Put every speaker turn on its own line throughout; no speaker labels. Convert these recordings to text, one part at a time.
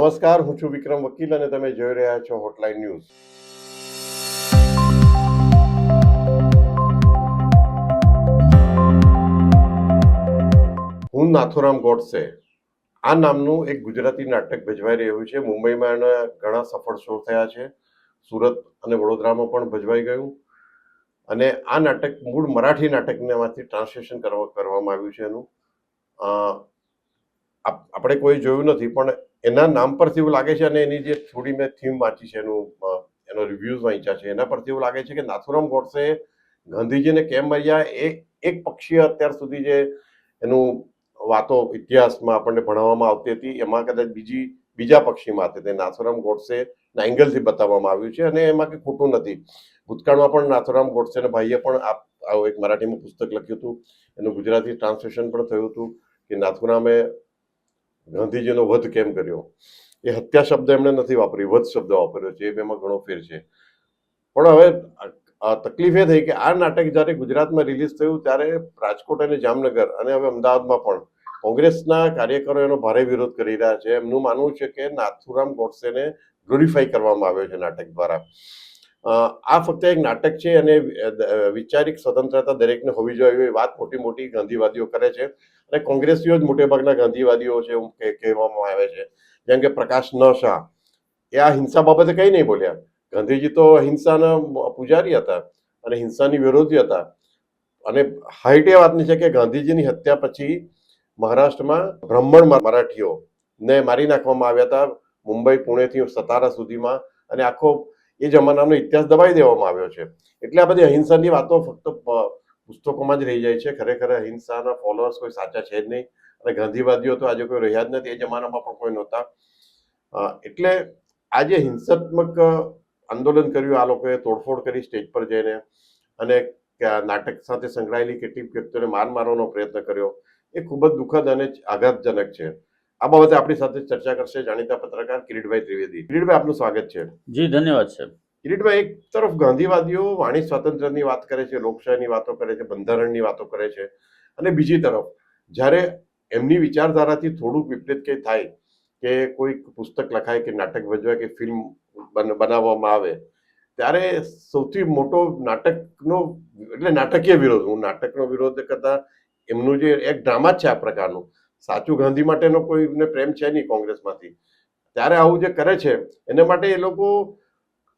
નમસ્કાર, હું છું વિક્રમ વકીલ અને તમે જોઈ રહ્યા છો હોટલાઇન ન્યૂઝ. હું નાથુરામ ગોડસે આ નામનું એક ગુજરાતી નાટક ભજવાઈ રહ્યું છે. મુંબઈમાં એના ઘણા સફળ શો થયા છે. સુરત અને વડોદરામાં પણ ભજવાઈ ગયું અને આ નાટક મૂળ મરાઠી નાટકમાંથી ટ્રાન્સલેશન કરવામાં આવ્યું છે. એનું આપણે કોઈ જોયું નથી, પણ એના નામ પરથી એવું લાગે છે અને એની જે થોડી મેં થીમ વાંચી છે, એનો રિવ્યુઝ વાંચ્યા છે, એના પરથી એવું લાગે છે કે નાથુરામ ગોડસે ગાંધીજીને કેમ માર્યા એ એક પક્ષીય અત્યાર સુધી જે એનું વાતો ઇતિહાસમાં આપણને ભણાવવામાં આવતી હતી એમાં કદાચ બીજા પક્ષીમાં હતી. તે નાથુરામ ગોડસેના એંગલથી બતાવવામાં આવ્યું છે અને એમાં કંઈ ખોટું નથી. ભૂતકાળમાં પણ નાથુરામ ગોડસેના ભાઈએ પણ આવું એક મરાઠીમાં પુસ્તક લખ્યું હતું. એનું ગુજરાતી ટ્રાન્સલેશન પણ થયું હતું કે નાથુરામે ગાંધીજીનો વધ કેમ કર્યો. એ હત્યા શબ્દ એમણે નથી વાપરી, વધ શબ્દ વાપર્યો છે. એ બેમાં ઘણો ફેર છે. પણ હવે તકલીફ એ થઈ કે આ નાટક જ્યારે ગુજરાતમાં રિલીઝ થયું ત્યારે રાજકોટ અને જામનગર અને હવે અમદાવાદમાં પણ કોંગ્રેસના કાર્યકરો એનો ભારે વિરોધ કરી રહ્યા છે. એમનું માનવું છે કે નાથુરામ ગોડસેને ગ્લોરીફાઈ કરવામાં આવ્યો છે નાટક દ્વારા. આ ફક્ત એક નાટક છે અને વૈચારિક સ્વતંત્રતા દરેકને હોવી જોઈએ એ વાત મોટી ગાંધીવાદીઓ કરે છે અને કોંગ્રેસીઓ જ મોટેભાગના ગાંધીવાદીઓ છે એવું કહેવામાં આવે છે. જેમ કે પ્રકાશ શાહ, એ આ હિંસા બાબતે કંઈ નહીં બોલ્યા. ગાંધીજી તો હિંસાના પૂજારી હતા અને હિંસાની વિરોધી હતા. અને હાઈટ એ વાતની છે કે ગાંધીજીની હત્યા પછી મહારાષ્ટ્રમાં બ્રાહ્મણ મરાઠીઓને મારી નાખવામાં આવ્યા હતા, મુંબઈ પુણેથી સતારા સુધીમાં, અને આખો એ જમાનાનો ઇતિહાસ દબાઈ દેવામાં આવ્યો છે. એટલે આ બધી અહિંસાની વાતો ફક્ત પુસ્તકોમાં જ રહી જાય છે. ખરેખર અહિંસાના ફોલોઅર્સ કોઈ સાચા છે જ નહીં અને ગાંધીવાદીઓ તો આજે કોઈ રહ્યા જ નથી. એ જમાનામાં પણ કોઈ નહોતા. એટલે આજે હિંસાત્મક આંદોલન કર્યું આ લોકોએ, તોડફોડ કરી સ્ટેજ પર જઈને અને નાટક સાથે સંકળાયેલી કેટલીક વ્યક્તિઓને મારવાનો પ્રયત્ન કર્યો. એ ખૂબ જ દુઃખદ અને આઘાતજનક છે. આ બાબતે આપણી સાથે ચર્ચા કરશે જાણીતા પત્રકાર કિરીટભાઈ ત્રિવેદી. કિરીટભાઈ, આપનું સ્વાગત છે.
જી, ધન્યવાદ સાહેબ.
કિરીટભાઈ, એક તરફ ગાંધીવાદીઓ વાણી સ્વાતંત્ર્યની વાત કરે છે, લોકશાહીની વાતો કરે છે, બંધારણની વાતો કરે છે, અને બીજી તરફ જ્યારે એમની વિચારધારાથી થોડુંક વિપરીત કંઈ થાય કે કોઈ પુસ્તક લખાય કે નાટક ભજવાય કે ફિલ્મ બનાવવામાં આવે ત્યારે સૌથી મોટો નાટકીય વિરોધ, હું નાટકનો વિરોધ કરતા એમનું જે એક ડ્રામા જ છે આ પ્રકારનું. સાચું ગાંધી માટેનો કોઈને પ્રેમ છે નહીં કોંગ્રેસમાંથી. ત્યારે આવું જે કરે છે એના માટે એ લોકો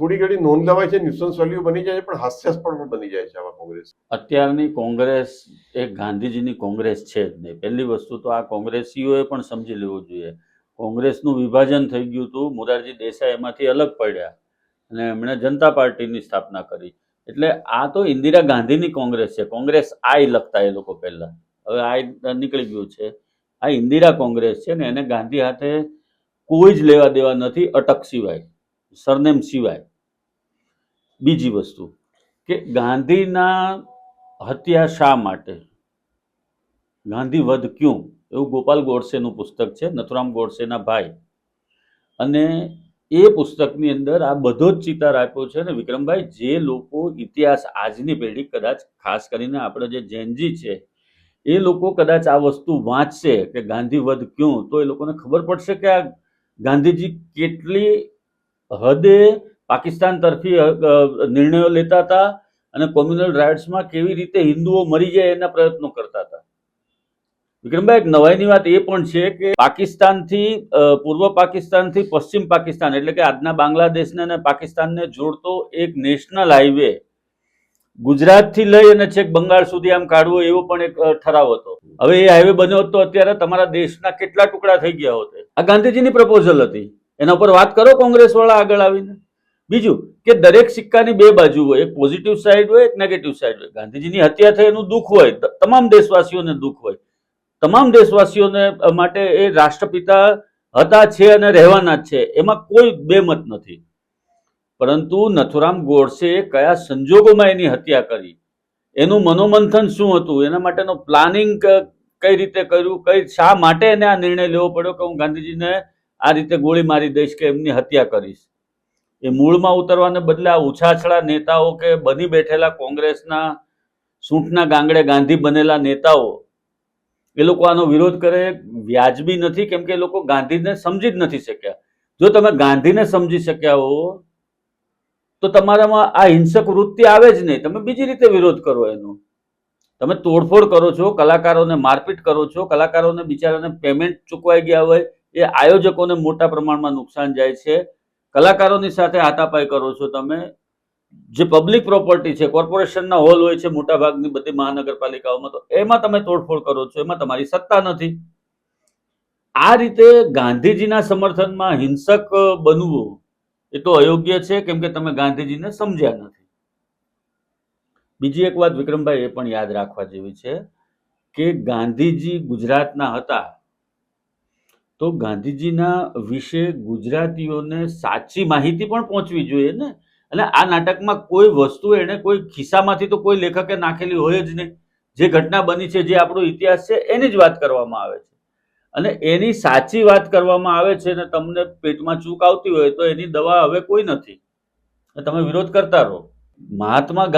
થોડી ઘણી નોંધ લેવાય છે, ન્યુસન્સ વેલ્યુ બની જાય છે, પણ હાસ્યાસ્પદ પણ બની જાય છે આવા કોંગ્રેસ.
અત્યારની કોંગ્રેસ એ ગાંધીજીની કોંગ્રેસ છે જ નહીં. પહેલી વસ્તુ તો આ કોંગ્રેસીઓએ પણ સમજી લેવું જોઈએ. કોંગ્રેસનું વિભાજન થઈ ગયું હતું, મોરારજી દેસાઈ એમાંથી અલગ પડ્યા અને એમણે જનતા પાર્ટીની સ્થાપના કરી. એટલે આ તો ઇન્દિરા ગાંધીની કોંગ્રેસ છે. કોંગ્રેસ આઈ લખતા એ લોકો પહેલા, હવે આઈ નીકળી ગયું છે. આ ઇન્દિરા કોંગ્રેસ છે ને એને ગાંધી હાથે કોઈ જ લેવા દેવા નથી, અટક સિવાય, સરનેમ સિવાય. બીજી વસ્તુ કે ગાંધીના હત્યા શા માટે, ગાંધી વધ ક્યું, એવું ગોપાલ ગોડસેનું પુસ્તક છે, નથુરામ ગોડસેના ભાઈ. અને એ પુસ્તકની અંદર આ બધો જ ચિતાર આપ્યો છે. ને વિક્રમભાઈ, જે લોકો ઇતિહાસ, આજની પેઢી કદાચ ખાસ કરીને આપણે જે જેનજી છે એ લોકો કદાચ આ વસ્તુ વાંચશે કે ગાંધી વધ ક્યું, તો એ લોકોને ખબર પડશે કે આ ગાંધીજી કેટલી હદે પાકિસ્તાન તરફી નિર્ણયો લેતા હતા અને કોમ્યુનલ રાઇટ્સમાં કેવી રીતે હિન્દુઓ મરી જાય એના પ્રયત્નો કરતા હતા. વિક્રમભાઈ, એક નવાઈની વાત એ પણ છે કે પાકિસ્તાનથી, પૂર્વ પાકિસ્તાનથી પશ્ચિમ પાકિસ્તાન એટલે કે આજના બાંગ્લાદેશને અને પાકિસ્તાનને જોડતો એક નેશનલ હાઈવે ગુજરાતથી લઈ અને છેક બંગાળ સુધી આમ કાઢવો એવો પણ એક ઠરાવ હતો. હવે એ હાઈવે બન્યો હતો અત્યારે તમારા દેશના કેટલા ટુકડા થઈ ગયા હોત. આ ગાંધીજીની પ્રપોઝલ હતી. એના ઉપર વાત કરો કોંગ્રેસ વાળા આગળ આવીને. બીજું કે દરેક સિક્કાની બે બાજુ હોય, એક પોઝિટિવ સાઈડ હોય, એક નેગેટિવ સાઈડ હોય. ગાંધીજીની હત્યા થઈ એનું દુઃખ હોય, તમામ દેશવાસીઓને દુઃખ હોય. તમામ દેશવાસીઓને માટે એ રાષ્ટ્રપિતા હતા, છે અને રહેવાના જ છે, એમાં કોઈ બેમત નથી. પરંતુ નથુરામ ગોડસે કયા સંજોગોમાં એની હત્યા કરી, એનું મનોમંથન શું હતું, એના માટેનો પ્લાનિંગ કઈ રીતે કર્યું, શા માટે એને આ નિર્ણય લેવો પડ્યો કે હું ગાંધીજીને આ રીતે ગોળી મારી દઈશ કે એમની હત્યા કરીશ. એ મૂળમાં ઉતરવાને બદલે આ ઉછાછળા નેતાઓ કે બની બેઠેલા કોંગ્રેસના સૂંઠના ગાંગડે ગાંધી બનેલા નેતાઓ, એ લોકો આનો વિરોધ કરે વ્યાજબી નથી, કેમ કે એ લોકો ગાંધીને સમજી જ નથી શક્યા. જો તમે ગાંધીને સમજી શક્યા હો તો તમારામાં આ હિંસક વૃત્તિ આવે જ નહીં. તમે બીજી રીતે વિરોધ કરો એનો. તમે તોડફોડ કરો છો, કલાકારોને મારપીટ કરો છો, કલાકારોને બિચારાને પેમેન્ટ ચૂકવાઈ ગયા હોય એ આયોજકોને મોટા પ્રમાણમાં નુકસાન જાય છે. કલાકારોની સાથે હાથાપાઈ કરો છો તમે. જે પબ્લિક પ્રોપર્ટી છે, કોર્પોરેશનના હોલ હોય છે મોટા ભાગની બધી મહાનગરપાલિકાઓમાં, તો એમાં તમે તોડફોડ કરો છો, એમાં તમારી સત્તા નથી. આ રીતે ગાંધીજીના સમર્થનમાં હિંસક બનવું એ તો અયોગ્ય છે, કેમ કે તમે ગાંધીજીને સમજ્યા નથી. બીજી એક વાત વિક્રમભાઈ એ પણ યાદ રાખવા જેવી છે કે ગાંધીજી ગુજરાતના હતા તો ગાંધીજીના વિશે ગુજરાતીઓને સાચી માહિતી પણ પહોંચવી જોઈએ ને. અને આ નાટકમાં કોઈ વસ્તુ એને કોઈ ખિસ્સામાંથી તો કોઈ લેખકે નાખેલી હોય જ નહીં. જે ઘટના બની છે, જે આપણો ઇતિહાસ છે, એની જ વાત કરવામાં આવે છે. અને એની સાચી વાત કરવામાં આવે છે ને તમને પેટમાં ચૂક આવતી હોય તો એની દવા હવે કોઈ નથી. તમે વિરોધ કરતા રહો. મહાત્મા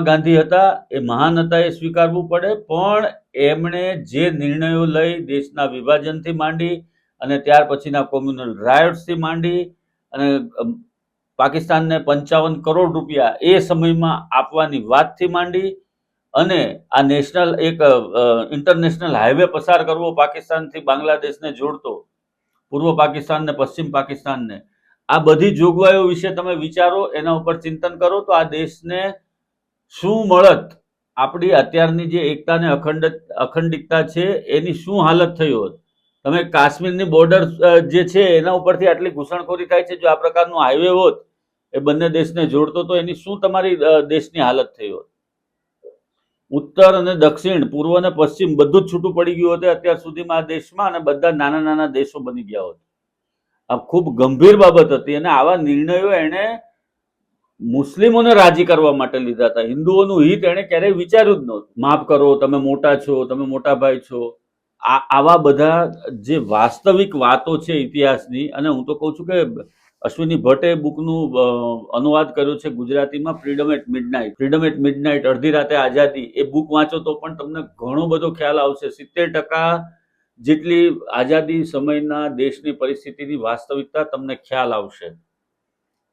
ગાંધી હતા, એ મહાન હતા, એ સ્વીકારવું પડે. પણ એમણે જે નિર્ણયો લઈ દેશના વિભાજનથી માંડી અને ત્યાર પછીના કોમ્યુનલ રાયોટ્સથી માંડી અને પાકિસ્તાનને 55 કરોડ રૂપિયા એ સમયમાં આપવાની વાતથી માંડી અને આ નેશનલ એક ઇન્ટરનેશનલ હાઈવે પસાર કરવો પાકિસ્તાનથી બાંગ્લાદેશને જોડતો, પૂર્વ પાકિસ્તાન ને પશ્ચિમ પાકિસ્તાનને, આ બધી જોગવાઈઓ વિશે તમે વિચારો, એના ઉપર ચિંતન કરો તો આ દેશને શું મળત, આપણી અત્યારની જે એકતા ને અખંડિતતા છે એની શું હાલત થઈ હોત. તમે કાશ્મીરની બોર્ડર જે છે એના ઉપરથી આટલી ઘૂસણખોરી થાય છે, જો આ પ્રકારનું હાઈવે હોત એ બંને દેશને જોડતો તો એની શું તમારી દેશની હાલત થઈ હોત. ઉત્તર અને દક્ષિણ, પૂર્વ અને પશ્ચિમ બધું જ છૂટું પડી ગયું હતું અત્યાર સુધીમાં આ દેશમાં, અને બધા નાના નાના દેશો બની ગયા હોત. આ ખૂબ ગંભીર બાબત હતી અને આવા નિર્ણયો એને મુસ્લિમોને રાજી કરવા માટે લીધા હતા. હિન્દુઓનું હિત એને ક્યારેય વિચાર્યું જ નહોતું. માફ કરો, તમે મોટા છો, તમે મોટા ભાઈ છો, આવા બધા જે વાસ્તવિક વાતો છે ઇતિહાસની. અને હું તો કહું છું કે અશ્વિની ભટ્ટે બુકનું અનુવાદ કર્યો છે ગુજરાતીમાં, ફ્રીડમ એટ મિડનાઇટ, અડધી રાતે આઝાદી. એ બુક વાંચો તો પણ તમને ઘણો બધો ખ્યાલ આવશે. 70% જેટલી આઝાદી સમયના દેશની પરિસ્થિતિની વાસ્તવિકતા તમને ખ્યાલ આવશે.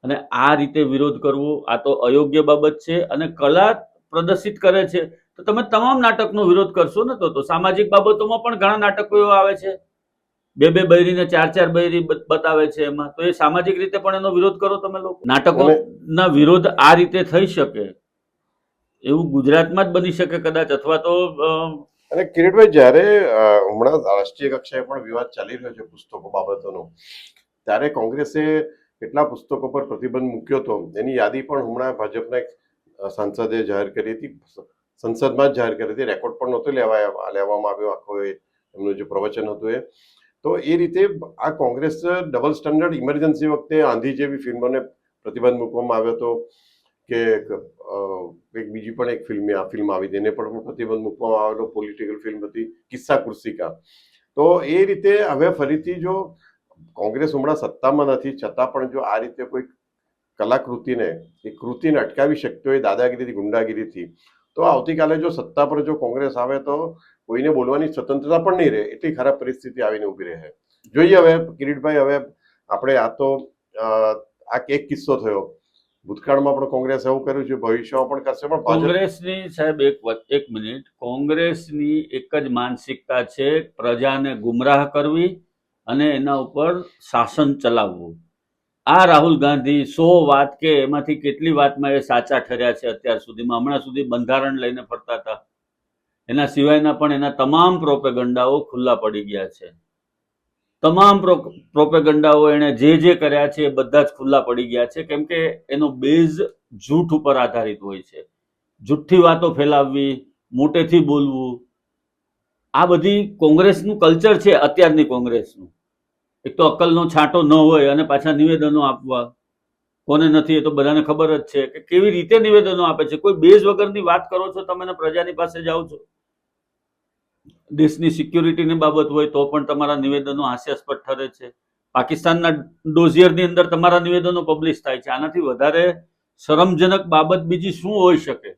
અને આ રીતે વિરોધ કરવો આ તો અયોગ્ય બાબત છે. અને કલા પ્રદર્શિત કરે છે તો તમે તમામ નાટકનો વિરોધ કરશો ને. તો સામાજિક બાબતોમાં પણ ઘણા નાટકો એવા આવે છે, 2 બૈરી ને 4 બૈરી બતાવે છે એમાં, તો એ સામાજિક રીતે પણ એનો વિરોધ કરો તમે લોકો. નાટકોના વિરોધ આ રીતે થઈ શકે એવું ગુજરાતમાં જ બની શકે કદાચ, અથવા તો.
અને કિરીટભાઈ, જ્યારે હમણાં રાષ્ટ્રીય કક્ષાએ પણ વિવાદ ચાલી રહ્યો છે પુસ્તકો બાબતોનો, ત્યારે કોંગ્રેસે કેટલા પુસ્તકો પર પ્રતિબંધ મૂક્યો હતો એની યાદી પણ હમણાં ભાજપના એક સાંસદે જાહેર કરી હતી, સંસદમાં જ જાહેર કરી હતી. રેકોર્ડ પણ નહોતો લેવામાં આવ્યો આખો એમનું જે પ્રવચન હતું એ. તો એ રીતે આ કોંગ્રેસ ડબલ સ્ટેન્ડર્ડ, ઇમરજન્સી વખતે આંધી જેવી ફિલ્મોને પ્રતિબંધ મૂકવામાં આવ્યો હતો, કે એક બીજી પણ એક ફિલ્મ આવી હતી એને પણ પ્રતિબંધ મૂકવામાં આવેલો, પોલિટિકલ ફિલ્મ હતી કિસ્સા કુર્સિકા. તો એ રીતે હવે ફરીથી જો કોંગ્રેસ હમણાં સત્તામાં નથી છતાં પણ જો આ રીતે કોઈ કલાકૃતિને, એ કૃતિને અટકાવી શકતો હોય દાદાગીરીથી, ગુંડાગીરીથી, તો આવતીકાલે જો સત્તા પર જો કોંગ્રેસ આવે તો કોઈને બોલવાની સ્વતંત્રતા પણ નહીં રહે. એટલી ખરાબ પરિસ્થિતિ આવીને ઉભી રહે. જોઈએ હવે કિરીટભાઈ, હવે આપણે આ તો આ એક કિસ્સો થયો, ભૂતકાળમાં પણ કોંગ્રેસ એવું કર્યું છે, ભવિષ્યમાં પણ કરશે. પણ
કોંગ્રેસની સાહેબ એક મિનિટ, કોંગ્રેસની એક જ માનસિકતા છે, પ્રજાને ગુમરાહ કરવી અને એના ઉપર શાસન ચલાવવું. આ રાહુલ ગાંધી 100 વાત કે એમાંથી કેટલી વાતમાં એ સાચા ઠર્યા છે અત્યાર સુધીમાં. હમણાં સુધી બંધારણ લઈને ફરતા હતા, એના સિવાયના પણ એના તમામ પ્રોપેગન્ડાઓ ખુલ્લા પડી ગયા છે. તમામ પ્રોપેગન્ડાઓ એને જે કર્યા છે એ બધા જ ખુલ્લા પડી ગયા છે, કેમ કે એનો બેઝ જૂઠ ઉપર આધારિત હોય છે. જૂઠી વાતો ફેલાવવી, મોટેથી બોલવું, આ બધી કોંગ્રેસનું કલ્ચર છે અત્યારની કોંગ્રેસનું. એક તો અક્કલનો છાંટો ન હોય અને પાછા નિવેદનો આપવા. કોને નથી એ તો બધાને ખબર જ છે કે કેવી રીતે નિવેદનો આપે છે. કોઈ બેઝ વગરની વાત કરો છો તમે, પ્રજાની પાસે જાઓ છો. દેશની સિક્યુરિટીની બાબત હોય તો પણ તમારા નિવેદનો હાસ્યાસ્પદ ઠરે છે. પાકિસ્તાનના ડોઝિયરની અંદર તમારા નિવેદનો પબ્લિશ થાય છે. આનાથી વધારે શરમજનક બાબત બીજી શું હોઈ શકે?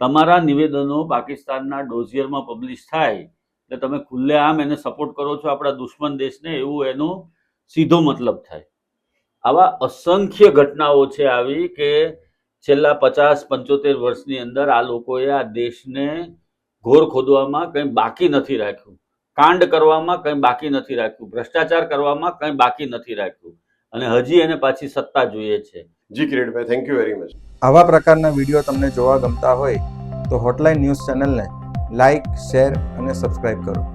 તમારા નિવેદનો પાકિસ્તાનના ડોઝિયરમાં પબ્લિશ થાય એટલે તમે ખુલ્લેઆમ એને સપોર્ટ કરો છો આપણા દુશ્મન દેશને, એવું એનો સીધો મતલબ થાય. આવા અસંખ્ય ઘટનાઓ છે આવી કે છેલ્લા 50-75 વર્ષની અંદર આ લોકોએ આ દેશને ઘોર ખોદવામાં કંઈ બાકી નથી રાખ્યું, કાંડ કરવામાં કંઈ બાકી નથી રાખ્યું, ભ્રષ્ટાચાર કરવામાં કંઈ બાકી નથી રાખ્યું, અને હજી એને પાછી સત્તા જોઈએ છે.
જી કિરીટભાઈ, થેન્ક યુ વેરી મચ.
આવા પ્રકારના વિડીયો તમને જોવા ગમતા હોય તો હોટલાઇન ન્યૂઝ ચેનલને લાઇક, શેર અને સબસ્ક્રાઇબ કરો.